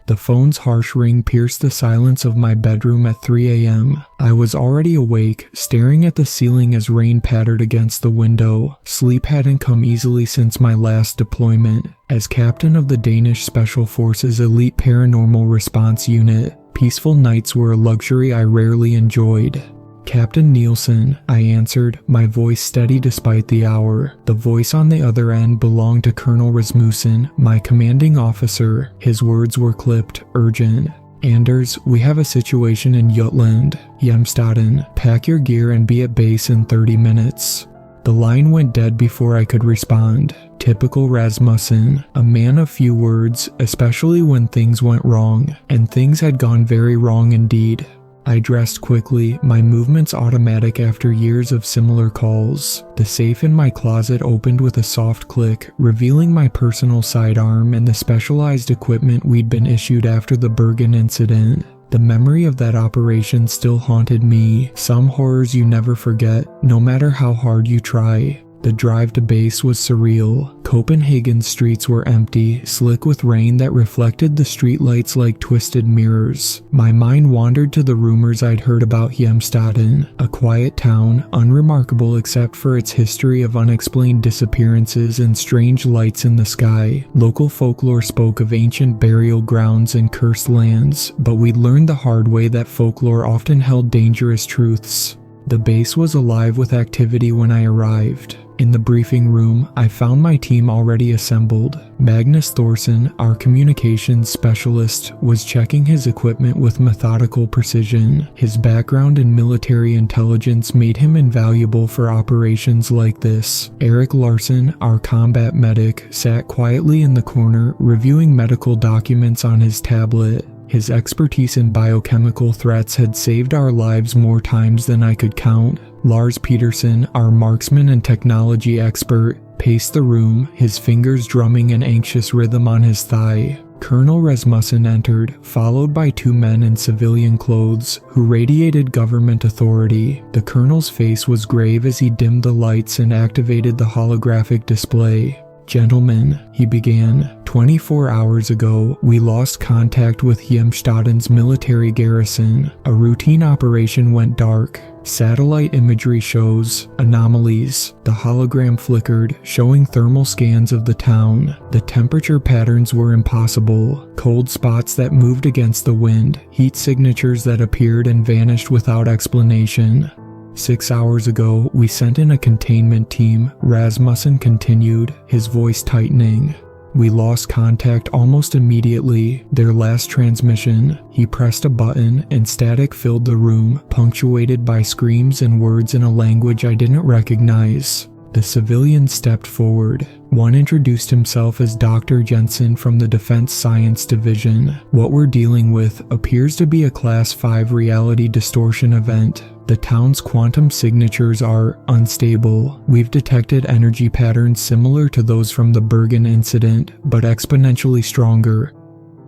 The phone's harsh ring pierced the silence of my bedroom at 3 a.m. I was already awake, staring at the ceiling as rain pattered against the window. Sleep hadn't come easily since my last deployment. As captain of the Danish Special Forces Elite Paranormal Response Unit, peaceful nights were a luxury I rarely enjoyed. "Captain Nielsen," I answered, my voice steady despite the hour. The voice on the other end belonged to Colonel Rasmussen, my commanding officer. His words were clipped, urgent. "Anders, we have a situation in Jutland, Hjemstaden. Pack your gear and be at base in 30 minutes. The line went dead before I could respond. Typical Rasmussen, a man of few words, especially when things went wrong, and things had gone very wrong indeed. I dressed quickly, my movements automatic after years of similar calls. The safe in my closet opened with a soft click, revealing my personal sidearm and the specialized equipment we'd been issued after the Bergen incident. The memory of that operation still haunted me. Some horrors you never forget, no matter how hard you try. The drive to base was surreal. Copenhagen's streets were empty, slick with rain that reflected the streetlights like twisted mirrors. My mind wandered to the rumors I'd heard about Hjemstaden, a quiet town, unremarkable except for its history of unexplained disappearances and strange lights in the sky. Local folklore spoke of ancient burial grounds and cursed lands, but we'd learned the hard way that folklore often held dangerous truths. The base was alive with activity when I arrived. In the briefing room, I found my team already assembled. Magnus Thorsen, our communications specialist, was checking his equipment with methodical precision. His background in military intelligence made him invaluable for operations like this. Eric Larson, our combat medic, sat quietly in the corner, reviewing medical documents on his tablet. His expertise in biochemical threats had saved our lives more times than I could count. Lars Peterson, our marksman and technology expert, paced the room, his fingers drumming an anxious rhythm on his thigh. Colonel Rasmussen entered, followed by two men in civilian clothes who radiated government authority. The colonel's face was grave as he dimmed the lights and activated the holographic display. "Gentlemen," he began, 24 hours ago, we lost contact with Hjemstaden's military garrison. A routine operation went dark. Satellite imagery shows anomalies. The hologram flickered, showing thermal scans of the town. The temperature patterns were impossible. Cold spots that moved against the wind, heat signatures that appeared and vanished without explanation. 6 hours ago, we sent in a containment team, Rasmussen continued, his voice tightening. We lost contact almost immediately. Their last transmission. He pressed a button and static filled the room, punctuated by screams and words in a language I didn't recognize. The civilians stepped forward. One introduced himself as Dr. Jensen from the Defense Science Division. What we're dealing with appears to be a Class 5 reality distortion event. The town's quantum signatures are unstable. We've detected energy patterns similar to those from the Bergen incident, but exponentially stronger.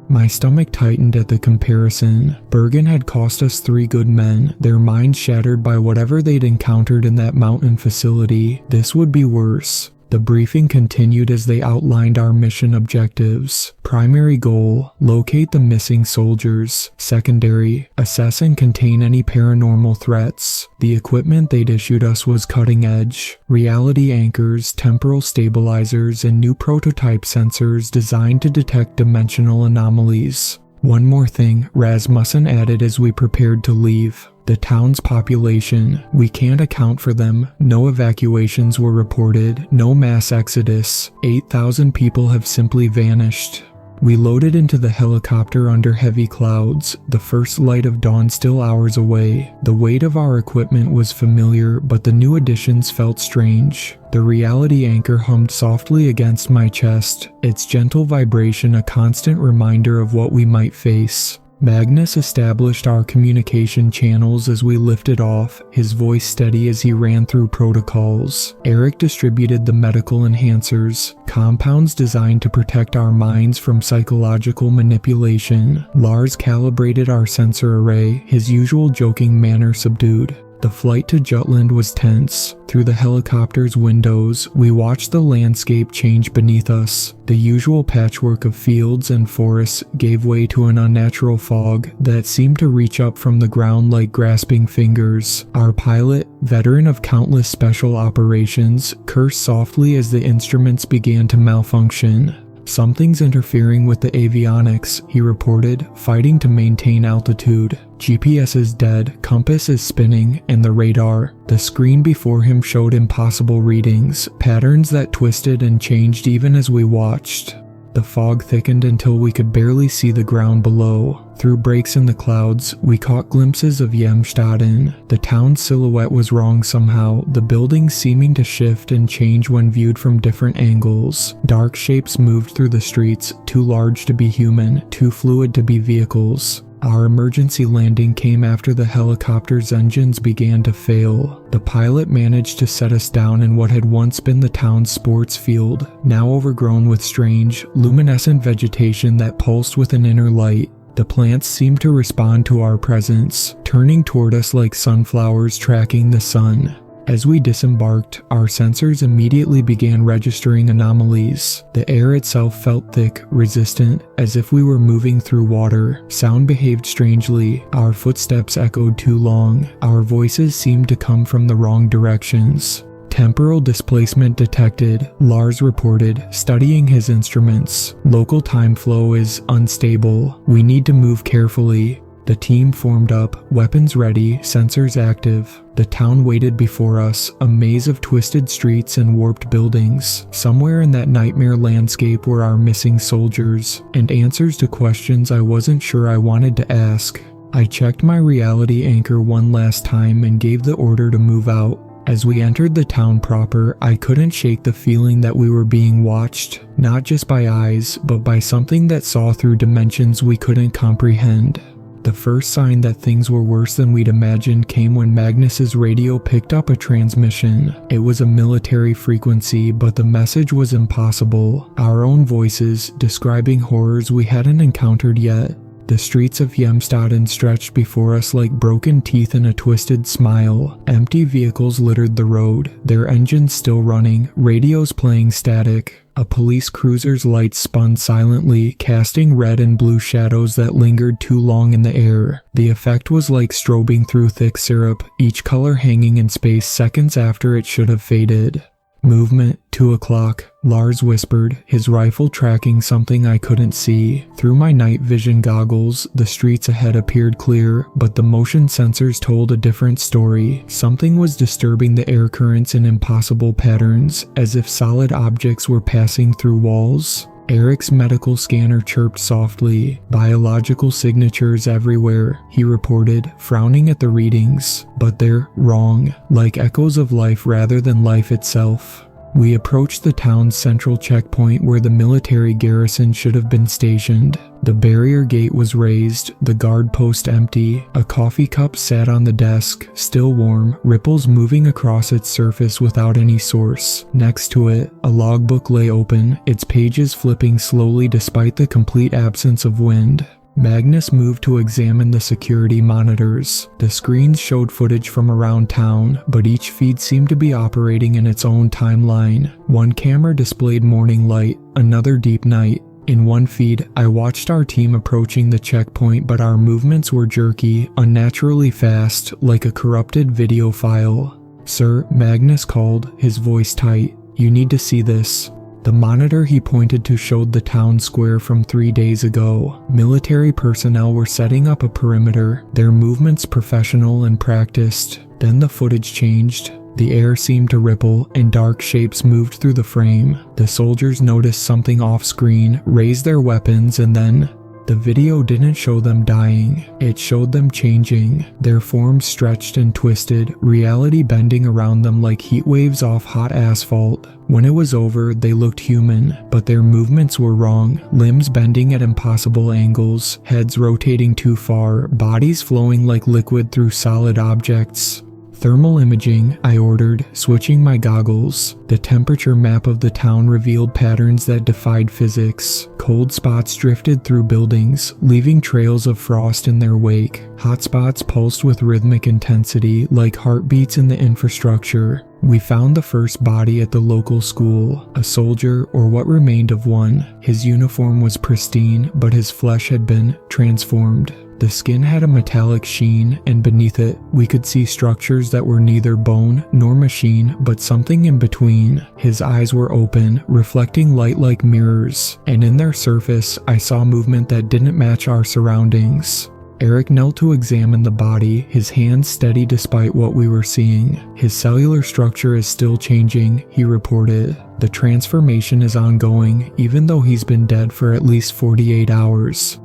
My stomach tightened at the comparison. Bergen had cost us 3 good men, their minds shattered by whatever they'd encountered in that mountain facility. This would be worse. The briefing continued as they outlined our mission objectives. Primary goal, locate the missing soldiers. Secondary, assess and contain any paranormal threats. The equipment they'd issued us was cutting edge. Reality anchors, temporal stabilizers, and new prototype sensors designed to detect dimensional anomalies. One more thing, Rasmussen added as we prepared to leave. The town's population, we can't account for them. No evacuations were reported, no mass exodus. 8,000 people have simply vanished. We loaded into the helicopter under heavy clouds, the first light of dawn still hours away. The weight of our equipment was familiar, but the new additions felt strange. The reality anchor hummed softly against my chest, its gentle vibration a constant reminder of what we might face. Magnus established our communication channels as we lifted off, his voice steady as he ran through protocols. Eric distributed the medical enhancers, compounds designed to protect our minds from psychological manipulation. Lars calibrated our sensor array, his usual joking manner subdued. The flight to Jutland was tense. Through the helicopter's windows, we watched the landscape change beneath us. The usual patchwork of fields and forests gave way to an unnatural fog that seemed to reach up from the ground like grasping fingers. Our pilot, veteran of countless special operations, cursed softly as the instruments began to malfunction. "Something's interfering with the avionics," he reported, fighting to maintain altitude. "GPS is dead, compass is spinning, and the radar." The screen before him showed impossible readings, patterns that twisted and changed even as we watched. The fog thickened until we could barely see the ground below. Through breaks in the clouds, we caught glimpses of Hjemstaden. The town's silhouette was wrong somehow, the buildings seeming to shift and change when viewed from different angles. Dark shapes moved through the streets, too large to be human, too fluid to be vehicles. Our emergency landing came after the helicopter's engines began to fail. The pilot managed to set us down in what had once been the town's sports field, now overgrown with strange, luminescent vegetation that pulsed with an inner light. The plants seemed to respond to our presence, turning toward us like sunflowers tracking the sun. As we disembarked, our sensors immediately began registering anomalies. The air itself felt thick, resistant, as if we were moving through water. Sound behaved strangely. Our footsteps echoed too long. Our voices seemed to come from the wrong directions. "Temporal displacement detected," Lars reported, studying his instruments. "Local time flow is unstable. We need to move carefully." The team formed up, weapons ready, sensors active. The town waited before us, a maze of twisted streets and warped buildings. Somewhere in that nightmare landscape were our missing soldiers, and answers to questions I wasn't sure I wanted to ask. I checked my reality anchor one last time and gave the order to move out. As we entered the town proper, I couldn't shake the feeling that we were being watched, not just by eyes, but by something that saw through dimensions we couldn't comprehend. The first sign that things were worse than we'd imagined came when Magnus's radio picked up a transmission. It was a military frequency, but the message was impossible. Our own voices, describing horrors we hadn't encountered yet. The streets of Hjemstaden stretched before us like broken teeth in a twisted smile. Empty vehicles littered the road, their engines still running, radios playing static. A police cruiser's lights spun silently, casting red and blue shadows that lingered too long in the air. The effect was like strobing through thick syrup, each color hanging in space seconds after it should have faded. "Movement, 2 o'clock, Lars whispered, his rifle tracking something I couldn't see. Through my night vision goggles, the streets ahead appeared clear, but the motion sensors told a different story. Something was disturbing the air currents in impossible patterns, as if solid objects were passing through walls. Eric's medical scanner chirped softly. "Biological signatures everywhere," he reported, frowning at the readings. "But they're wrong, like echoes of life rather than life itself." We approached the town's central checkpoint where the military garrison should have been stationed. The barrier gate was raised, the guard post empty. A coffee cup sat on the desk, still warm, ripples moving across its surface without any source. Next to it, a logbook lay open, its pages flipping slowly despite the complete absence of wind. Magnus moved to examine the security monitors. The screens showed footage from around town, but each feed seemed to be operating in its own timeline. One camera displayed morning light, another deep night. In one feed, I watched our team approaching the checkpoint, but our movements were jerky, unnaturally fast, like a corrupted video file. "Sir," Magnus called, his voice tight. "You need to see this." The monitor he pointed to showed the town square from 3 days ago. Military personnel were setting up a perimeter, their movements professional and practiced. Then the footage changed. The air seemed to ripple, and dark shapes moved through the frame. The soldiers noticed something off-screen, raised their weapons, and then The video didn't show them dying, it showed them changing, their forms stretched and twisted, reality bending around them like heat waves off hot asphalt. When it was over, they looked human, but their movements were wrong, limbs bending at impossible angles, heads rotating too far, bodies flowing like liquid through solid objects. Thermal imaging, I ordered, switching my goggles. The temperature map of the town revealed patterns that defied physics. Cold spots drifted through buildings, leaving trails of frost in their wake. Hot spots pulsed with rhythmic intensity, like heartbeats in the infrastructure. We found the first body at the local school, a soldier or what remained of one. His uniform was pristine, but his flesh had been transformed. The skin had a metallic sheen, and beneath it, we could see structures that were neither bone nor machine, but something in between. His eyes were open, reflecting light like mirrors, and in their surface, I saw movement that didn't match our surroundings. Eric knelt to examine the body, his hands steady despite what we were seeing. His cellular structure is still changing, he reported. The transformation is ongoing, even though he's been dead for at least 48 hours.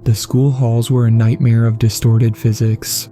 The school halls were a nightmare of distorted physics.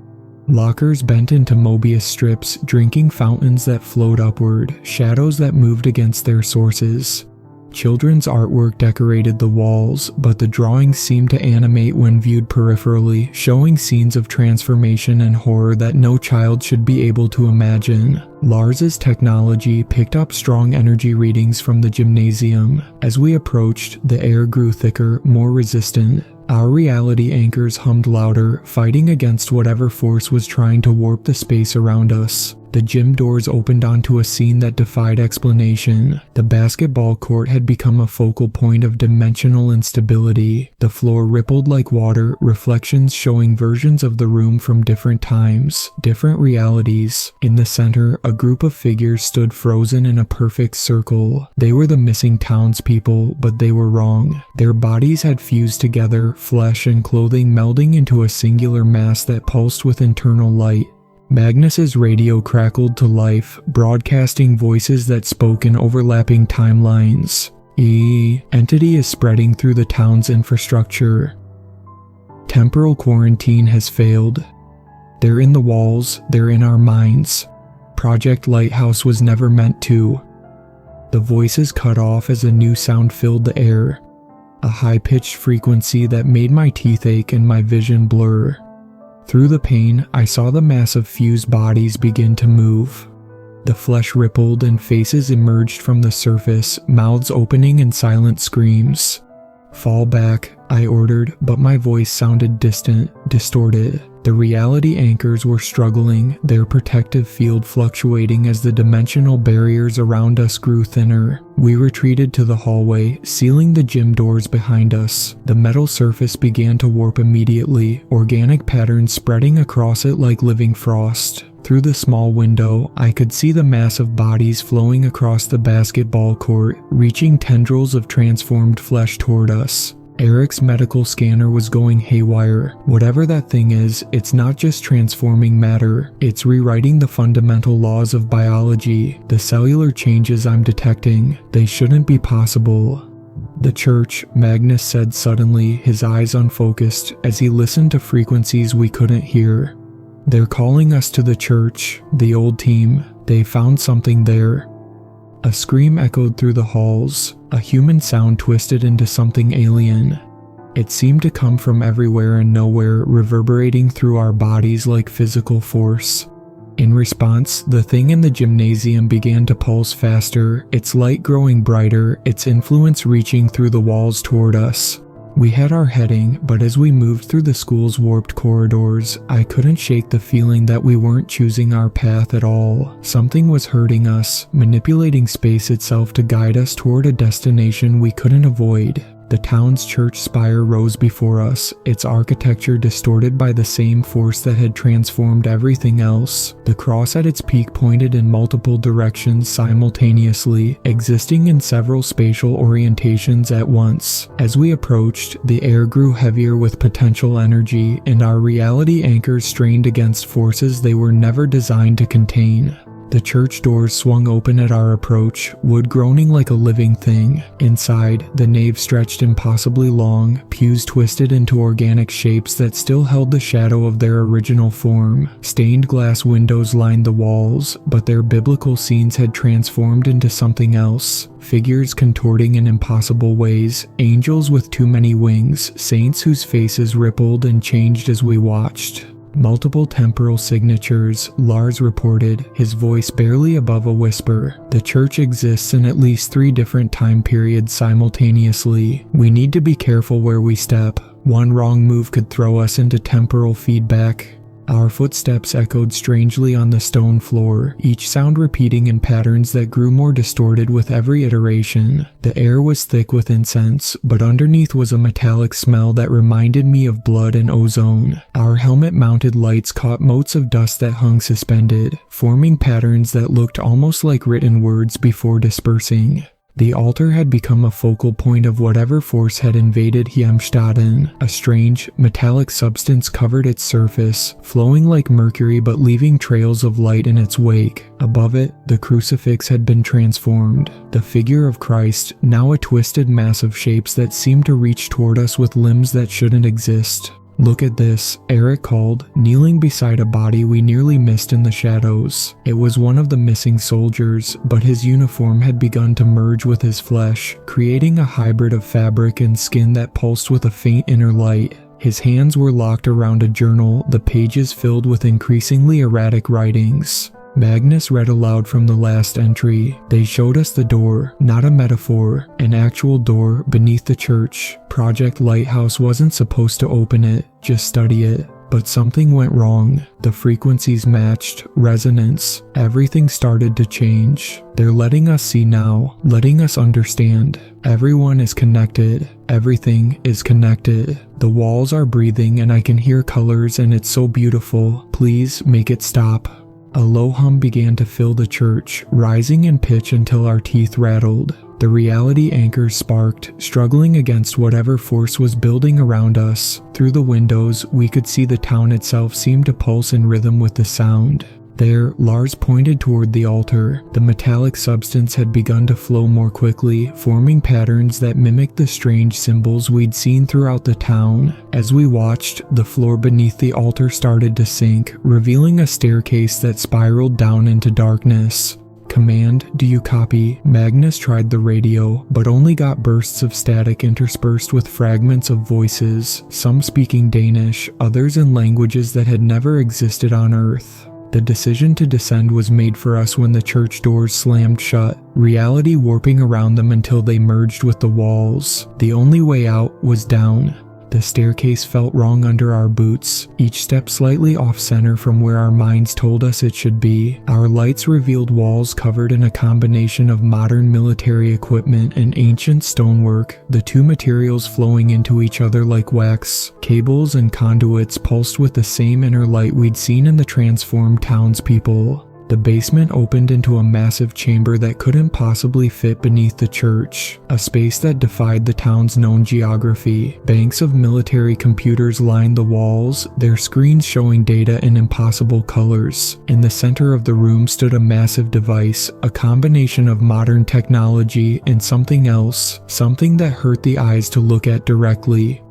Lockers bent into Mobius strips, drinking fountains that flowed upward, shadows that moved against their sources. Children's artwork decorated the walls, but the drawings seemed to animate when viewed peripherally, showing scenes of transformation and horror that no child should be able to imagine. Lars's technology picked up strong energy readings from the gymnasium. As we approached, the air grew thicker, more resistant. Our reality anchors hummed louder, fighting against whatever force was trying to warp the space around us. The gym doors opened onto a scene that defied explanation. The basketball court had become a focal point of dimensional instability. The floor rippled like water, reflections showing versions of the room from different times, different realities. In the center, a group of figures stood frozen in a perfect circle. They were the missing townspeople, but they were wrong. Their bodies had fused together, flesh and clothing melding into a singular mass that pulsed with internal light. Magnus's radio crackled to life, broadcasting voices that spoke in overlapping timelines. Entity is spreading through the town's infrastructure. Temporal quarantine has failed. They're in the walls, they're in our minds. Project Lighthouse was never meant to. The voices cut off as a new sound filled the air. A high-pitched frequency that made my teeth ache and my vision blur. Through the pain, I saw the mass of fused bodies begin to move. The flesh rippled and faces emerged from the surface, mouths opening in silent screams. "Fall back," I ordered, but my voice sounded distant, distorted. The reality anchors were struggling, their protective field fluctuating as the dimensional barriers around us grew thinner. We retreated to the hallway, sealing the gym doors behind us. The metal surface began to warp immediately, organic patterns spreading across it like living frost. Through the small window, I could see the mass of bodies flowing across the basketball court, reaching tendrils of transformed flesh toward us. Eric's medical scanner was going haywire. Whatever that thing is, it's not just transforming matter, it's rewriting the fundamental laws of biology. The cellular changes I'm detecting, they shouldn't be possible. "The church," Magnus said suddenly, his eyes unfocused, as he listened to frequencies we couldn't hear. "They're calling us to the church, the old team. They found something there." A scream echoed through the halls, a human sound twisted into something alien. It seemed to come from everywhere and nowhere, reverberating through our bodies like physical force. In response, the thing in the gymnasium began to pulse faster, its light growing brighter, its influence reaching through the walls toward us. We had our heading, but as we moved through the school's warped corridors, I couldn't shake the feeling that we weren't choosing our path at all. Something was hurting us, manipulating space itself to guide us toward a destination we couldn't avoid. The town's church spire rose before us, its architecture distorted by the same force that had transformed everything else. The cross at its peak pointed in multiple directions simultaneously, existing in several spatial orientations at once. As we approached, the air grew heavier with potential energy, and our reality anchors strained against forces they were never designed to contain. The church doors swung open at our approach, wood groaning like a living thing. Inside, the nave stretched impossibly long, pews twisted into organic shapes that still held the shadow of their original form. Stained glass windows lined the walls, but their biblical scenes had transformed into something else. Figures contorting in impossible ways, angels with too many wings, saints whose faces rippled and changed as we watched. Multiple temporal signatures, Lars reported, his voice barely above a whisper. The church exists in at least 3 different time periods simultaneously. We need to be careful where we step. One wrong move could throw us into temporal feedback. Our footsteps echoed strangely on the stone floor, each sound repeating in patterns that grew more distorted with every iteration. The air was thick with incense, but underneath was a metallic smell that reminded me of blood and ozone. Our helmet-mounted lights caught motes of dust that hung suspended, forming patterns that looked almost like written words before dispersing. The altar had become a focal point of whatever force had invaded Heimstaden. A strange, metallic substance covered its surface, flowing like mercury but leaving trails of light in its wake. Above it, the crucifix had been transformed. The figure of Christ, now a twisted mass of shapes that seemed to reach toward us with limbs that shouldn't exist. "Look at this," Eric called, kneeling beside a body we nearly missed in the shadows. It was one of the missing soldiers, but his uniform had begun to merge with his flesh, creating a hybrid of fabric and skin that pulsed with a faint inner light. His hands were locked around a journal, the pages filled with increasingly erratic writings. Magnus read aloud from the last entry. "They showed us the door, not a metaphor, an actual door beneath the church. Project Lighthouse wasn't supposed to open it, just study it. But something went wrong. The frequencies matched, resonance. Everything started to change. They're letting us see now, letting us understand. Everyone is connected. Everything is connected. The walls are breathing and I can hear colors and it's so beautiful. Please make it stop." A low hum began to fill the church, rising in pitch until our teeth rattled. The reality anchors sparked, struggling against whatever force was building around us. Through the windows, we could see the town itself seem to pulse in rhythm with the sound. There, Lars pointed toward the altar. The metallic substance had begun to flow more quickly, forming patterns that mimicked the strange symbols we'd seen throughout the town. As we watched, the floor beneath the altar started to sink, revealing a staircase that spiraled down into darkness. "Command, do you copy?" Magnus tried the radio, but only got bursts of static interspersed with fragments of voices, some speaking Danish, others in languages that had never existed on Earth. The decision to descend was made for us when the church doors slammed shut, reality warping around them until they merged with the walls. The only way out was down. The staircase felt wrong under our boots, each step slightly off-center from where our minds told us it should be. Our lights revealed walls covered in a combination of modern military equipment and ancient stonework, the two materials flowing into each other like wax. Cables and conduits pulsed with the same inner light we'd seen in the transformed townspeople. The basement opened into a massive chamber that couldn't possibly fit beneath the church, a space that defied the town's known geography. Banks of military computers lined the walls, their screens showing data in impossible colors. In the center of the room stood a massive device, a combination of modern technology and something else, something that hurt the eyes to look at directly.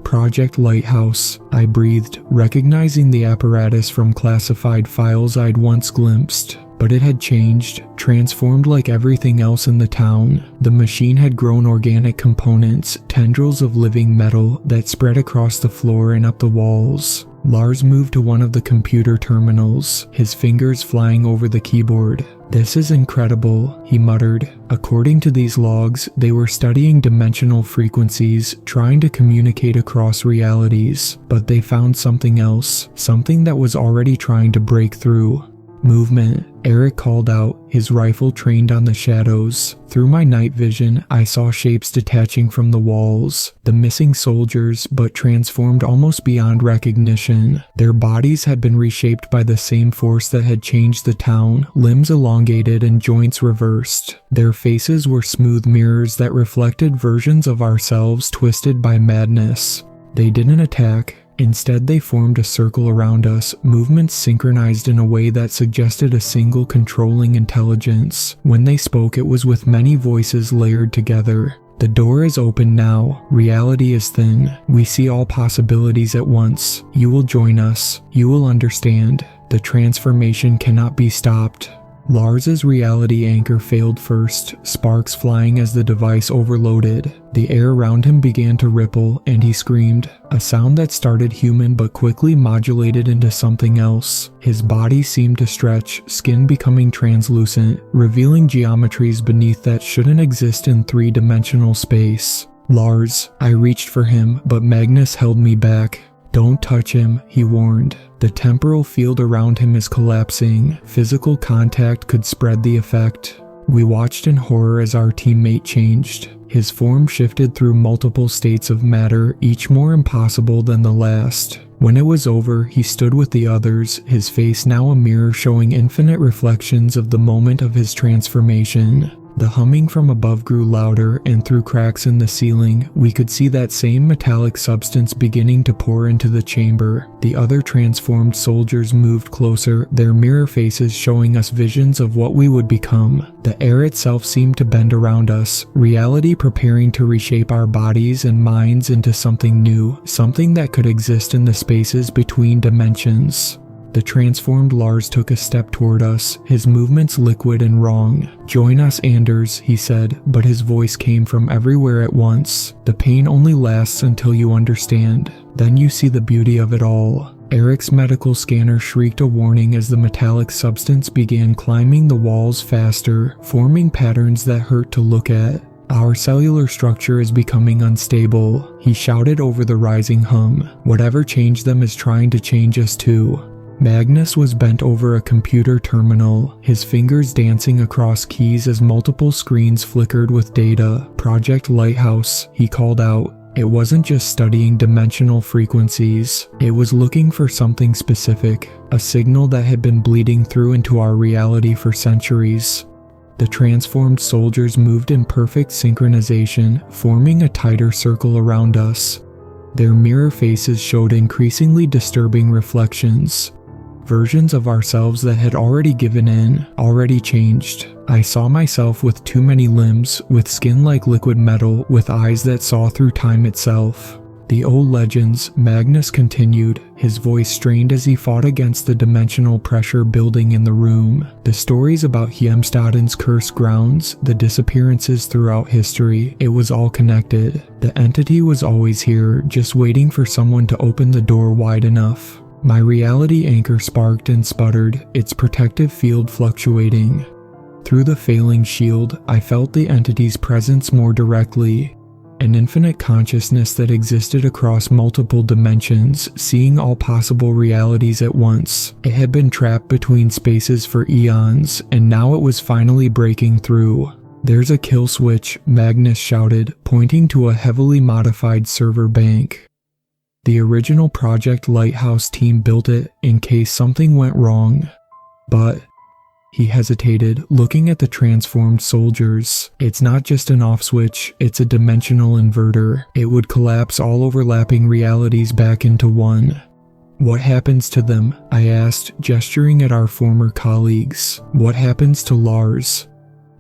"Project Lighthouse," I breathed, recognizing the apparatus from classified files I'd once glimpsed. But it had changed, transformed like everything else in the town. The machine had grown organic components, tendrils of living metal that spread across the floor and up the walls. Lars moved to one of the computer terminals, his fingers flying over the keyboard. "This is incredible," he muttered. According to these logs, they were studying dimensional frequencies, trying to communicate across realities. But they found something else, something that was already trying to break through. "Movement," Eric called out, his rifle trained on the shadows. Through my night vision, I saw shapes detaching from the walls. The missing soldiers, but transformed almost beyond recognition. Their bodies had been reshaped by the same force that had changed the town, limbs elongated and joints reversed. Their faces were smooth mirrors that reflected versions of ourselves twisted by madness. They didn't attack. Instead, they formed a circle around us, movements synchronized in a way that suggested a single controlling intelligence. When they spoke, it was with many voices layered together. The door is open now. Reality is thin. We see all possibilities at once. You will join us. You will understand. The transformation cannot be stopped. Lars's reality anchor failed first, sparks flying as the device overloaded. The air around him began to ripple, and he screamed, a sound that started human but quickly modulated into something else. His body seemed to stretch, skin becoming translucent, revealing geometries beneath that shouldn't exist in three-dimensional space. Lars, I reached for him, but Magnus held me back. Don't touch him, he warned. The temporal field around him is collapsing. Physical contact could spread the effect. We watched in horror as our teammate changed. His form shifted through multiple states of matter, each more impossible than the last. When it was over, he stood with the others, his face now a mirror showing infinite reflections of the moment of his transformation. The humming from above grew louder, and through cracks in the ceiling, we could see that same metallic substance beginning to pour into the chamber. The other transformed soldiers moved closer, their mirror faces showing us visions of what we would become. The air itself seemed to bend around us, reality preparing to reshape our bodies and minds into something new, something that could exist in the spaces between dimensions. The transformed Lars took a step toward us, his movements liquid and wrong. Join us, Anders, he said, but his voice came from everywhere at once. The pain only lasts until you understand. Then you see the beauty of it all. Eric's medical scanner shrieked a warning as the metallic substance began climbing the walls faster, forming patterns that hurt to look at. Our cellular structure is becoming unstable, he shouted over the rising hum. Whatever changed them is trying to change us too. Magnus was bent over a computer terminal, his fingers dancing across keys as multiple screens flickered with data. Project Lighthouse, he called out. It wasn't just studying dimensional frequencies, it was looking for something specific, a signal that had been bleeding through into our reality for centuries. The transformed soldiers moved in perfect synchronization, forming a tighter circle around us. Their mirror faces showed increasingly disturbing reflections. Versions of ourselves that had already given in, already changed. I saw myself with too many limbs, with skin like liquid metal, with eyes that saw through time itself. The old legends, Magnus continued, his voice strained as he fought against the dimensional pressure building in the room. The stories about Hjemstaden's cursed grounds, the disappearances throughout history, it was all connected. The entity was always here, just waiting for someone to open the door wide enough. My reality anchor sparked and sputtered, its protective field fluctuating. Through the failing shield, I felt the entity's presence more directly. An infinite consciousness that existed across multiple dimensions, seeing all possible realities at once. It had been trapped between spaces for eons, and now it was finally breaking through. There's a kill switch, Magnus shouted, pointing to a heavily modified server bank. The original Project Lighthouse team built it in case something went wrong. But he hesitated, looking at the transformed soldiers. It's not just an off switch, it's a dimensional inverter. It would collapse all overlapping realities back into one. What happens to them? I asked, gesturing at our former colleagues. What happens to Lars?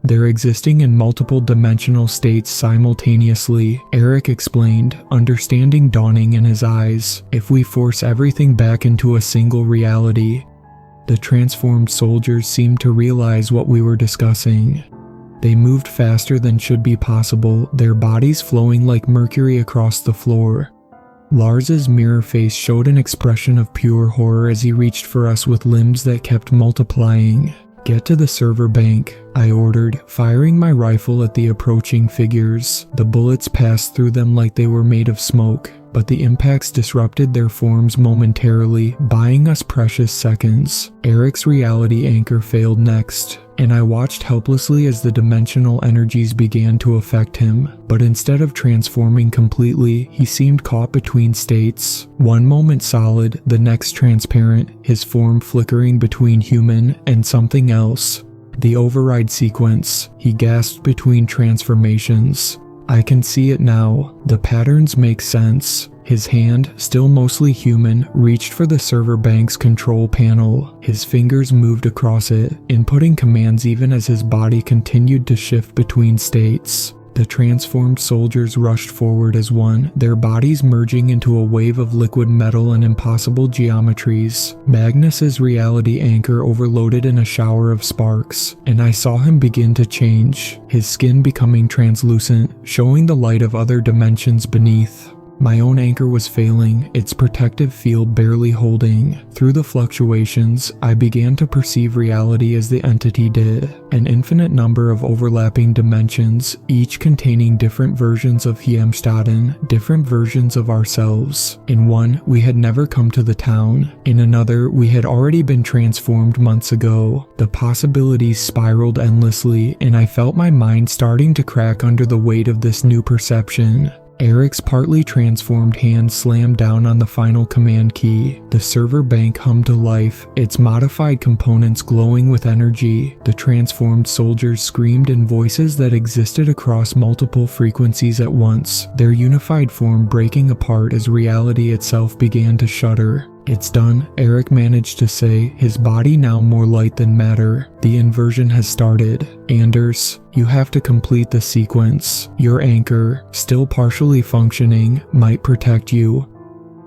They're existing in multiple dimensional states simultaneously, Eric explained, understanding dawning in his eyes. If we force everything back into a single reality. The transformed soldiers seemed to realize what we were discussing. They moved faster than should be possible, their bodies flowing like mercury across the floor. Lars's mirror face showed an expression of pure horror as he reached for us with limbs that kept multiplying. Get to the server bank, I ordered, firing my rifle at the approaching figures. The bullets passed through them like they were made of smoke, but the impacts disrupted their forms momentarily, buying us precious seconds. Eric's reality anchor failed next, and I watched helplessly as the dimensional energies began to affect him. But instead of transforming completely, he seemed caught between states. One moment solid, the next transparent, his form flickering between human and something else. The override sequence, he gasped between transformations. I can see it now. The patterns make sense. His hand, still mostly human, reached for the server bank's control panel. His fingers moved across it, inputting commands even as his body continued to shift between states. The transformed soldiers rushed forward as one, their bodies merging into a wave of liquid metal and impossible geometries. Magnus's reality anchor overloaded in a shower of sparks, and I saw him begin to change, his skin becoming translucent, showing the light of other dimensions beneath. My own anchor was failing, its protective field barely holding. Through the fluctuations, I began to perceive reality as the entity did, an infinite number of overlapping dimensions, each containing different versions of Hjemstaden, different versions of ourselves. In one, we had never come to the town. In another, we had already been transformed months ago. The possibilities spiraled endlessly, and I felt my mind starting to crack under the weight of this new perception. Eric's partly transformed hand slammed down on the final command key. The server bank hummed to life, its modified components glowing with energy. The transformed soldiers screamed in voices that existed across multiple frequencies at once, their unified form breaking apart as reality itself began to shudder. "It's done," Eric managed to say, his body now more light than matter. "The inversion has started. Anders, you have to complete the sequence. Your anchor, still partially functioning, might protect you."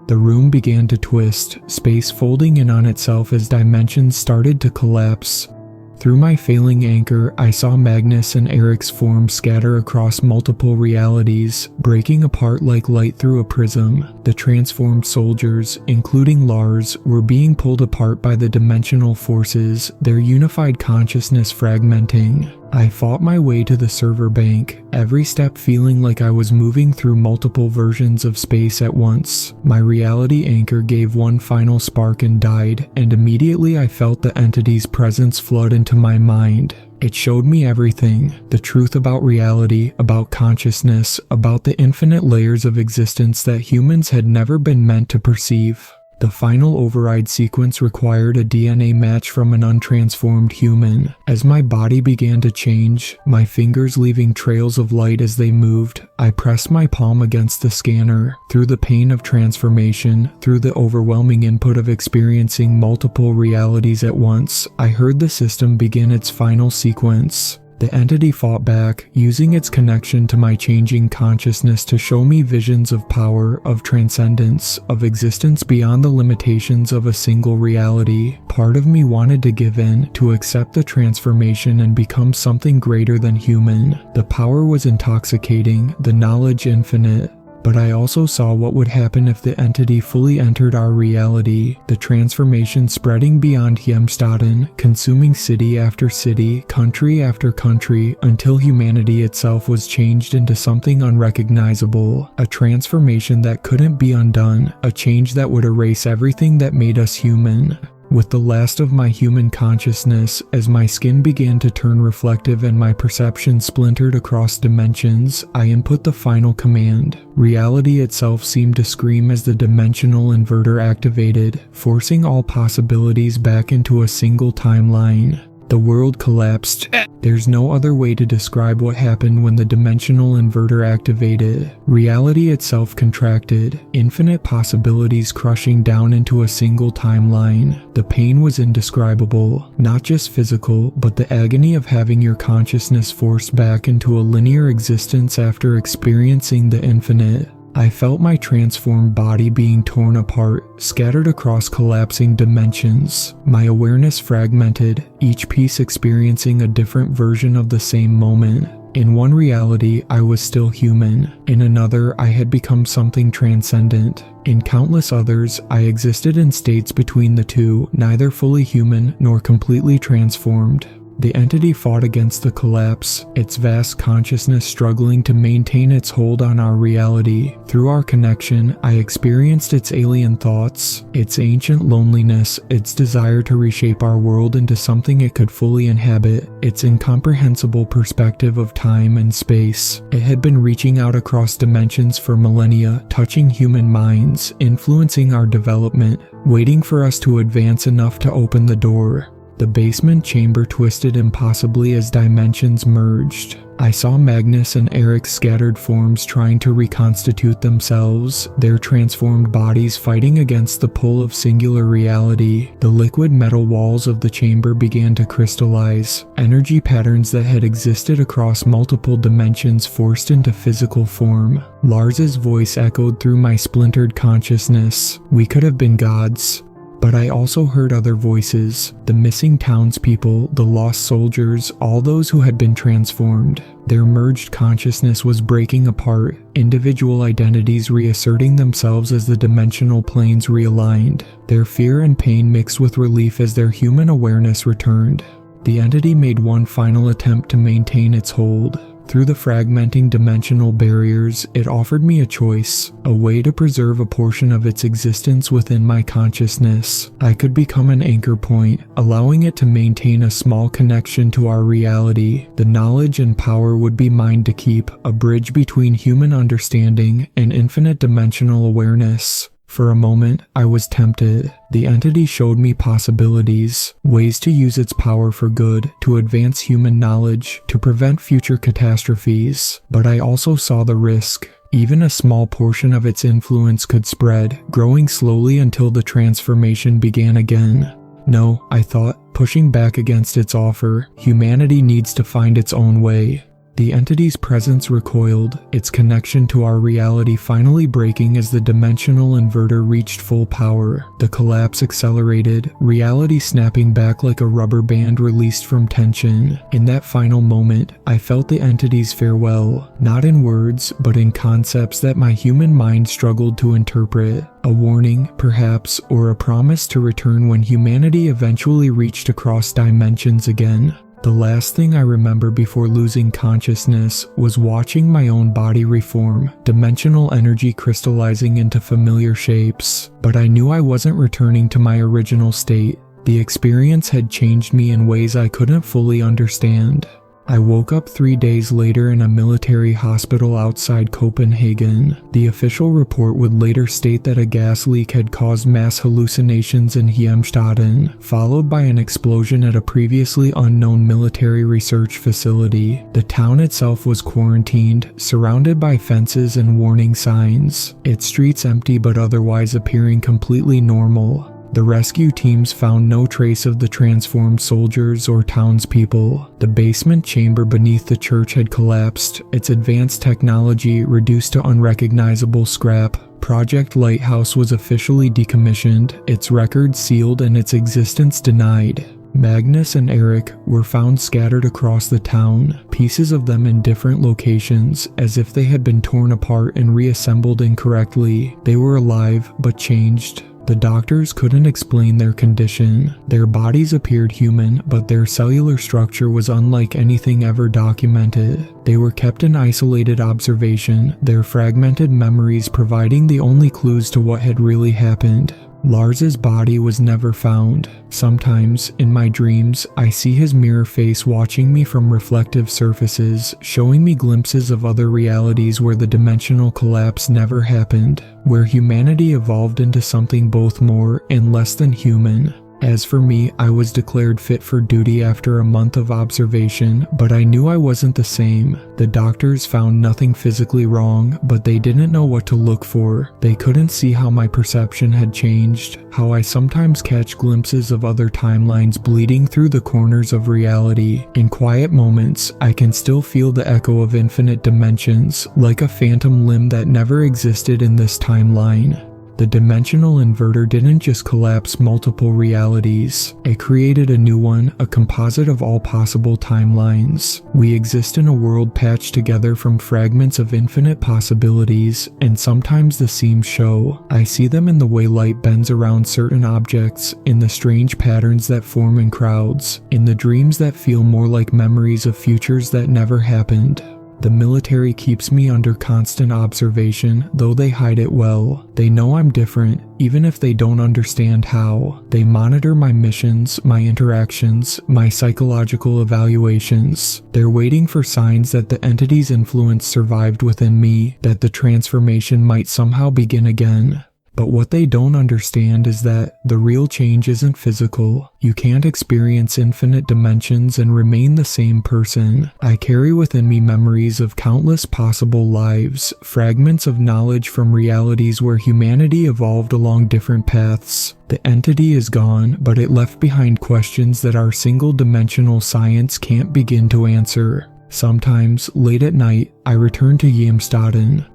The room began to twist, space folding in on itself as dimensions started to collapse. Through my failing anchor, I saw Magnus and Eric's forms scatter across multiple realities, breaking apart like light through a prism. The transformed soldiers, including Lars, were being pulled apart by the dimensional forces, their unified consciousness fragmenting. I fought my way to the server bank, every step feeling like I was moving through multiple versions of space at once. My reality anchor gave one final spark and died, and immediately I felt the entity's presence flood into my mind. It showed me everything, the truth about reality, about consciousness, about the infinite layers of existence that humans had never been meant to perceive. The final override sequence required a DNA match from an untransformed human. As my body began to change, my fingers leaving trails of light as they moved, I pressed my palm against the scanner. Through the pain of transformation, through the overwhelming input of experiencing multiple realities at once, I heard the system begin its final sequence. The entity fought back, using its connection to my changing consciousness to show me visions of power, of transcendence, of existence beyond the limitations of a single reality. Part of me wanted to give in, to accept the transformation and become something greater than human. The power was intoxicating, the knowledge infinite. But I also saw what would happen if the entity fully entered our reality, the transformation spreading beyond Hjemstaden, consuming city after city, country after country, until humanity itself was changed into something unrecognizable, a transformation that couldn't be undone, a change that would erase everything that made us human. With the last of my human consciousness, as my skin began to turn reflective and my perception splintered across dimensions, I input the final command. Reality itself seemed to scream as the dimensional inverter activated, forcing all possibilities back into a single timeline. The world collapsed. There's no other way to describe what happened when the dimensional inverter activated. Reality itself contracted, infinite possibilities crushing down into a single timeline. The pain was indescribable, not just physical, but the agony of having your consciousness forced back into a linear existence after experiencing the infinite. I felt my transformed body being torn apart, scattered across collapsing dimensions. My awareness fragmented, each piece experiencing a different version of the same moment. In one reality, I was still human. In another, I had become something transcendent. In countless others, I existed in states between the two, neither fully human nor completely transformed. The entity fought against the collapse, its vast consciousness struggling to maintain its hold on our reality. Through our connection, I experienced its alien thoughts, its ancient loneliness, its desire to reshape our world into something it could fully inhabit, its incomprehensible perspective of time and space. It had been reaching out across dimensions for millennia, touching human minds, influencing our development, waiting for us to advance enough to open the door. The basement chamber twisted impossibly as dimensions merged. I saw Magnus and Eric's scattered forms trying to reconstitute themselves, their transformed bodies fighting against the pull of singular reality. The liquid metal walls of the chamber began to crystallize, energy patterns that had existed across multiple dimensions forced into physical form. Lars's voice echoed through my splintered consciousness. We could have been gods. But I also heard other voices, the missing townspeople, the lost soldiers, all those who had been transformed. Their merged consciousness was breaking apart, individual identities reasserting themselves as the dimensional planes realigned. Their fear and pain mixed with relief as their human awareness returned. The entity made one final attempt to maintain its hold. Through the fragmenting dimensional barriers, it offered me a choice, a way to preserve a portion of its existence within my consciousness. I could become an anchor point, allowing it to maintain a small connection to our reality. The knowledge and power would be mine to keep, a bridge between human understanding and infinite dimensional awareness. For a moment, I was tempted. The entity showed me possibilities, ways to use its power for good, to advance human knowledge, to prevent future catastrophes. But I also saw the risk. Even a small portion of its influence could spread, growing slowly until the transformation began again. No, I thought, pushing back against its offer, humanity needs to find its own way. The entity's presence recoiled, its connection to our reality finally breaking as the dimensional inverter reached full power. The collapse accelerated, reality snapping back like a rubber band released from tension. In that final moment, I felt the entity's farewell, not in words, but in concepts that my human mind struggled to interpret. A warning, perhaps, or a promise to return when humanity eventually reached across dimensions again. The last thing I remember before losing consciousness was watching my own body reform, dimensional energy crystallizing into familiar shapes. But I knew I wasn't returning to my original state. The experience had changed me in ways I couldn't fully understand. I woke up 3 days later in a military hospital outside Copenhagen. The official report would later state that a gas leak had caused mass hallucinations in Hjemstaden, followed by an explosion at a previously unknown military research facility. The town itself was quarantined, surrounded by fences and warning signs, its streets empty but otherwise appearing completely normal. The rescue teams found no trace of the transformed soldiers or townspeople. The basement chamber beneath the church had collapsed, its advanced technology reduced to unrecognizable scrap. Project Lighthouse was officially decommissioned, its records sealed and its existence denied. Magnus and Eric were found scattered across the town, pieces of them in different locations, as if they had been torn apart and reassembled incorrectly. They were alive, but changed. The doctors couldn't explain their condition. Their bodies appeared human, but their cellular structure was unlike anything ever documented. They were kept in isolated observation, their fragmented memories providing the only clues to what had really happened. Lars's body was never found. Sometimes, in my dreams, I see his mirror face watching me from reflective surfaces, showing me glimpses of other realities where the dimensional collapse never happened, where humanity evolved into something both more and less than human. As for me, I was declared fit for duty after a month of observation, but I knew I wasn't the same. The doctors found nothing physically wrong, but they didn't know what to look for. They couldn't see how my perception had changed, how I sometimes catch glimpses of other timelines bleeding through the corners of reality. In quiet moments, I can still feel the echo of infinite dimensions, like a phantom limb that never existed in this timeline. The dimensional inverter didn't just collapse multiple realities, it created a new one, a composite of all possible timelines. We exist in a world patched together from fragments of infinite possibilities, and sometimes the seams show. I see them in the way light bends around certain objects, in the strange patterns that form in crowds, in the dreams that feel more like memories of futures that never happened. The military keeps me under constant observation, though they hide it well. They know I'm different, even if they don't understand how. They monitor my missions, my interactions, my psychological evaluations. They're waiting for signs that the entity's influence survived within me, that the transformation might somehow begin again. But what they don't understand is that the real change isn't physical. You can't experience infinite dimensions and remain the same person. I carry within me memories of countless possible lives, fragments of knowledge from realities where humanity evolved along different paths. The entity is gone, but it left behind questions that our single-dimensional science can't begin to answer. Sometimes, late at night, I return to Yaden.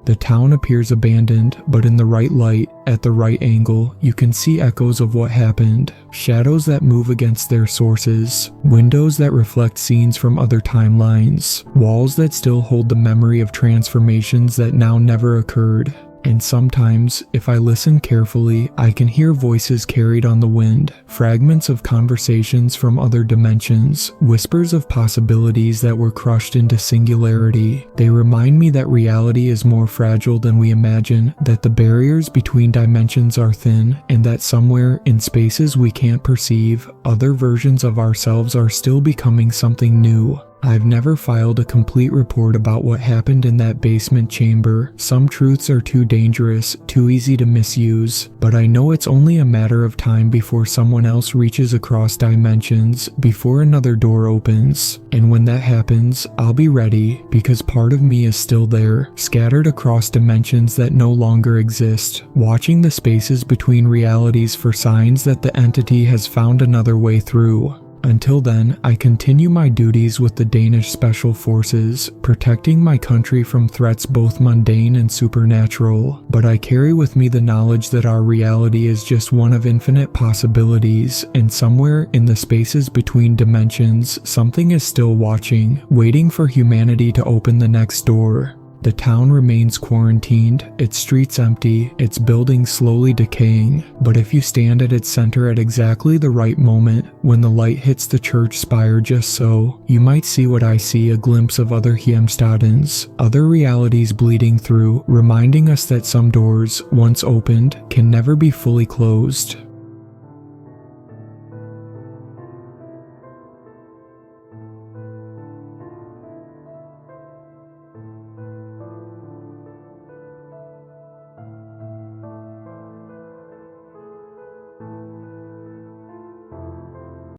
The town appears abandoned, but in the right light, at the right angle, you can see echoes of what happened. Shadows that move against their sources, windows that reflect scenes from other timelines, walls that still hold the memory of transformations that now never occurred. And sometimes, if I listen carefully, I can hear voices carried on the wind, fragments of conversations from other dimensions, whispers of possibilities that were crushed into singularity. They remind me that reality is more fragile than we imagine, that the barriers between dimensions are thin, and that somewhere, in spaces we can't perceive, other versions of ourselves are still becoming something new. I've never filed a complete report about what happened in that basement chamber. Some truths are too dangerous, too easy to misuse, but I know it's only a matter of time before someone else reaches across dimensions, before another door opens. And when that happens, I'll be ready, because part of me is still there, scattered across dimensions that no longer exist, watching the spaces between realities for signs that the entity has found another way through. Until then, I continue my duties with the Danish Special Forces, protecting my country from threats both mundane and supernatural. But I carry with me the knowledge that our reality is just one of infinite possibilities, and somewhere in the spaces between dimensions, something is still watching, waiting for humanity to open the next door. The town remains quarantined, its streets empty, its buildings slowly decaying, but if you stand at its center at exactly the right moment, when the light hits the church spire just so, you might see what I see, a glimpse of other Hjemstadens, other realities bleeding through, reminding us that some doors, once opened, can never be fully closed.